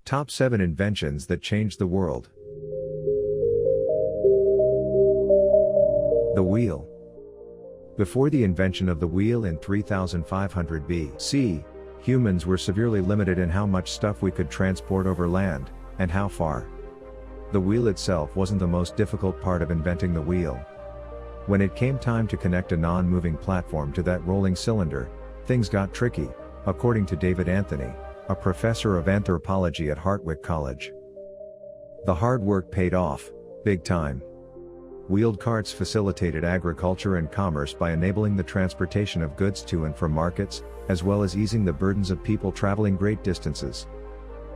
Top 7 Inventions that Changed the World. The wheel. Before the invention of the wheel in 3500 BC, humans were severely limited in how much stuff we could transport over land, and how far. The wheel itself wasn't the most difficult part of inventing the wheel. When it came time to connect a non-moving platform to that rolling cylinder, things got tricky, according to David Anthony, a professor of anthropology at Hartwick College. The hard work paid off, big time. Wheeled carts facilitated agriculture and commerce by enabling the transportation of goods to and from markets, as well as easing the burdens of people traveling great distances.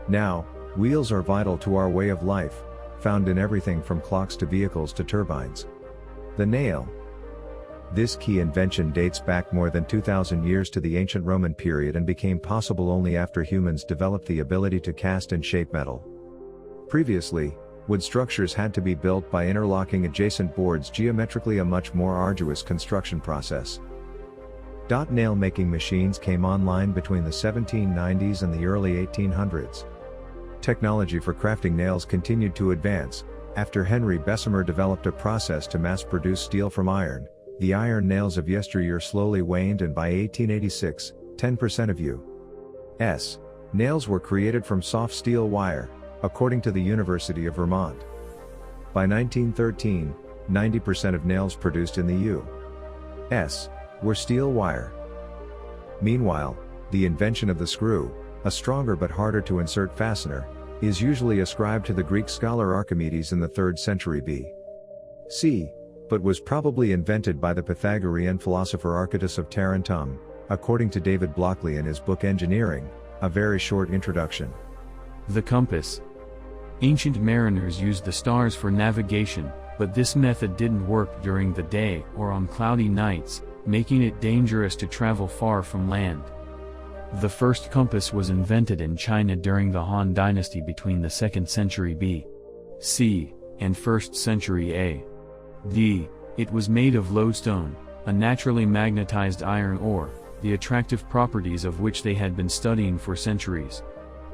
Now, wheels are vital to our way of life, found in everything from clocks to vehicles to turbines. The nail. This key invention dates back more than 2,000 years to the ancient Roman period and became possible only after humans developed the ability to cast and shape metal. Previously, wood structures had to be built by interlocking adjacent boards, geometrically a much more arduous construction process. Nail making machines came online between the 1790s and the early 1800s. Technology for crafting nails continued to advance. After Henry Bessemer developed a process to mass-produce steel from iron, the iron nails of yesteryear slowly waned, and by 1886, 10% of U.S. nails were created from soft steel wire, according to the University of Vermont. By 1913, 90% of nails produced in the U.S. were steel wire. Meanwhile, the invention of the screw, a stronger but harder to insert fastener, is usually ascribed to the Greek scholar Archimedes in the 3rd century B.C., but was probably invented by the Pythagorean philosopher Archytas of Tarentum, according to David Blockley in his book Engineering, a very short introduction. The compass. Ancient mariners used the stars for navigation, but this method didn't work during the day or on cloudy nights, making it dangerous to travel far from land. The first compass was invented in China during the Han Dynasty between the 2nd century B.C. and 1st century A.D. It was made of lodestone, a naturally magnetized iron ore, the attractive properties of which they had been studying for centuries.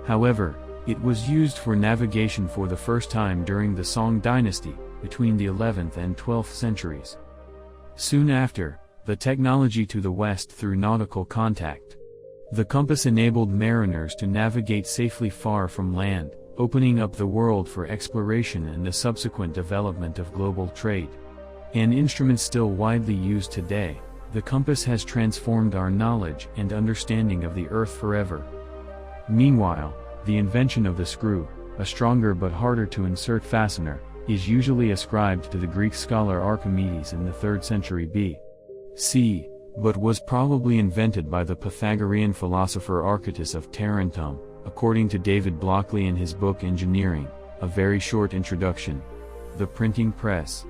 However, it was used for navigation for the first time during the Song Dynasty, between the 11th and 12th centuries. Soon after, the technology to the west through nautical contact. The compass enabled mariners to navigate safely far from land, opening up the world for exploration and the subsequent development of global trade. An instrument still widely used today, the compass has transformed our knowledge and understanding of the Earth forever. Meanwhile, the invention of the screw, a stronger but harder to insert fastener, is usually ascribed to the Greek scholar Archimedes in the 3rd century B.C., but was probably invented by the Pythagorean philosopher Archytas of Tarentum, according to David Blockley in his book Engineering, a very short introduction. The printing press.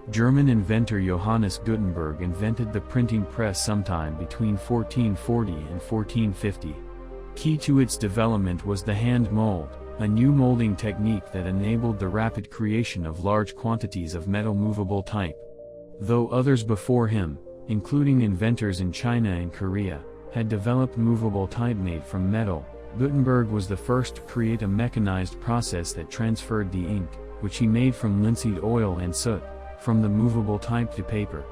German inventor Johannes Gutenberg invented the printing press sometime between 1440 and 1450. Key to its development was the hand mold, a new molding technique that enabled the rapid creation of large quantities of metal movable type. Though others before him, including inventors in China and Korea, had developed movable type made from metal, Gutenberg was the first to create a mechanized process that transferred the ink, which he made from linseed oil and soot, from the movable type to paper.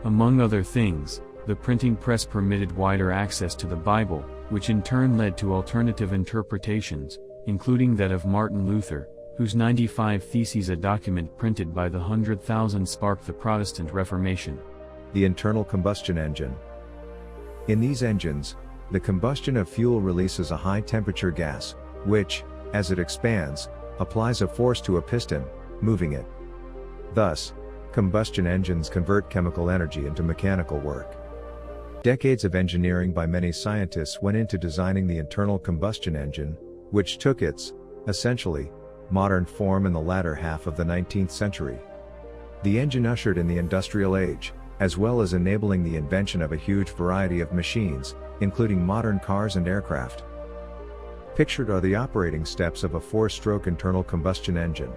Among other things, the printing press permitted wider access to the Bible, which in turn led to alternative interpretations, including that of Martin Luther, whose 95 Theses, a document printed by the 100,000, sparked the Protestant Reformation. The internal combustion engine. In these engines, the combustion of fuel releases a high-temperature gas, which, as it expands, applies a force to a piston, moving it. Thus, combustion engines convert chemical energy into mechanical work. Decades of engineering by many scientists went into designing the internal combustion engine, which took its, essentially, modern form in the latter half of the 19th century. The engine ushered in the industrial age, as well as enabling the invention of a huge variety of machines, including modern cars and aircraft. Pictured are the operating steps of a 4-stroke internal combustion engine.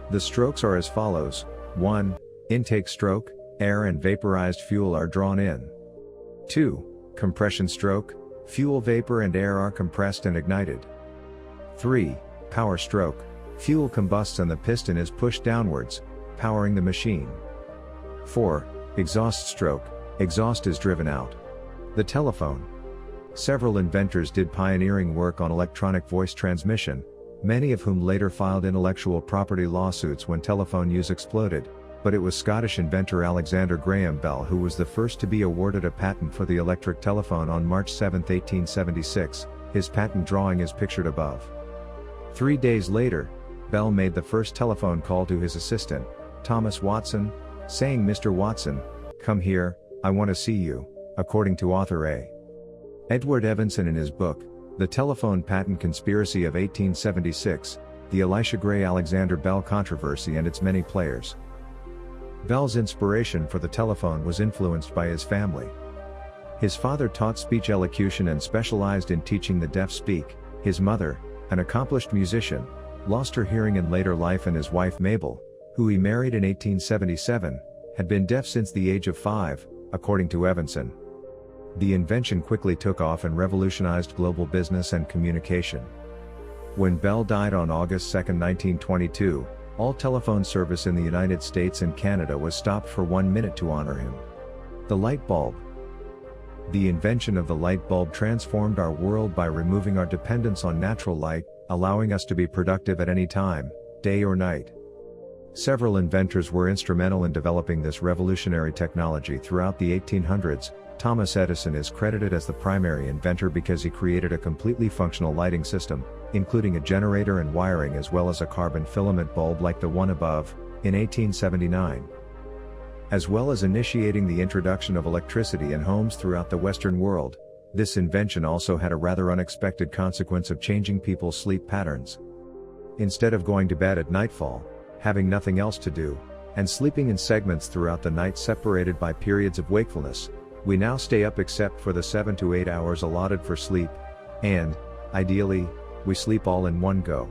The strokes are as follows: 1. Intake stroke, air and vaporized fuel are drawn in. 2. Compression stroke, fuel vapor and air are compressed and ignited. 3. Power stroke. Fuel combusts and the piston is pushed downwards, powering the machine. 4. Exhaust stroke. Exhaust is driven out. The telephone. Several inventors did pioneering work on electronic voice transmission, many of whom later filed intellectual property lawsuits when telephone use exploded, but it was Scottish inventor Alexander Graham Bell who was the first to be awarded a patent for the electric telephone on March 7, 1876, his patent drawing is pictured above. 3 days later, Bell made the first telephone call to his assistant, Thomas Watson, saying, "Mr. Watson, come here, I want to see you," according to author A. Edward Evenson in his book, The Telephone Patent Conspiracy of 1876, The Elisha Gray-Alexander Bell Controversy and Its Many Players. Bell's inspiration for the telephone was influenced by his family. His father taught speech elocution and specialized in teaching the deaf speak. His mother, an accomplished musician, lost her hearing in later life, and his wife Mabel, who he married in 1877, had been deaf since the age of 5, according to Evenson. The invention quickly took off and revolutionized global business and communication. When Bell died on August 2, 1922, all telephone service in the United States and Canada was stopped for 1 minute to honor him. The light bulb. The invention of the light bulb transformed our world by removing our dependence on natural light, allowing us to be productive at any time, day or night. Several inventors were instrumental in developing this revolutionary technology throughout the 1800s. Thomas Edison is credited as the primary inventor because he created a completely functional lighting system, including a generator and wiring as well as a carbon filament bulb like the one above, in 1879. As well as initiating the introduction of electricity in homes throughout the Western world, this invention also had a rather unexpected consequence of changing people's sleep patterns. Instead of going to bed at nightfall, having nothing else to do, and sleeping in segments throughout the night separated by periods of wakefulness, we now stay up except for the 7 to 8 hours allotted for sleep, and, ideally, we sleep all in one go.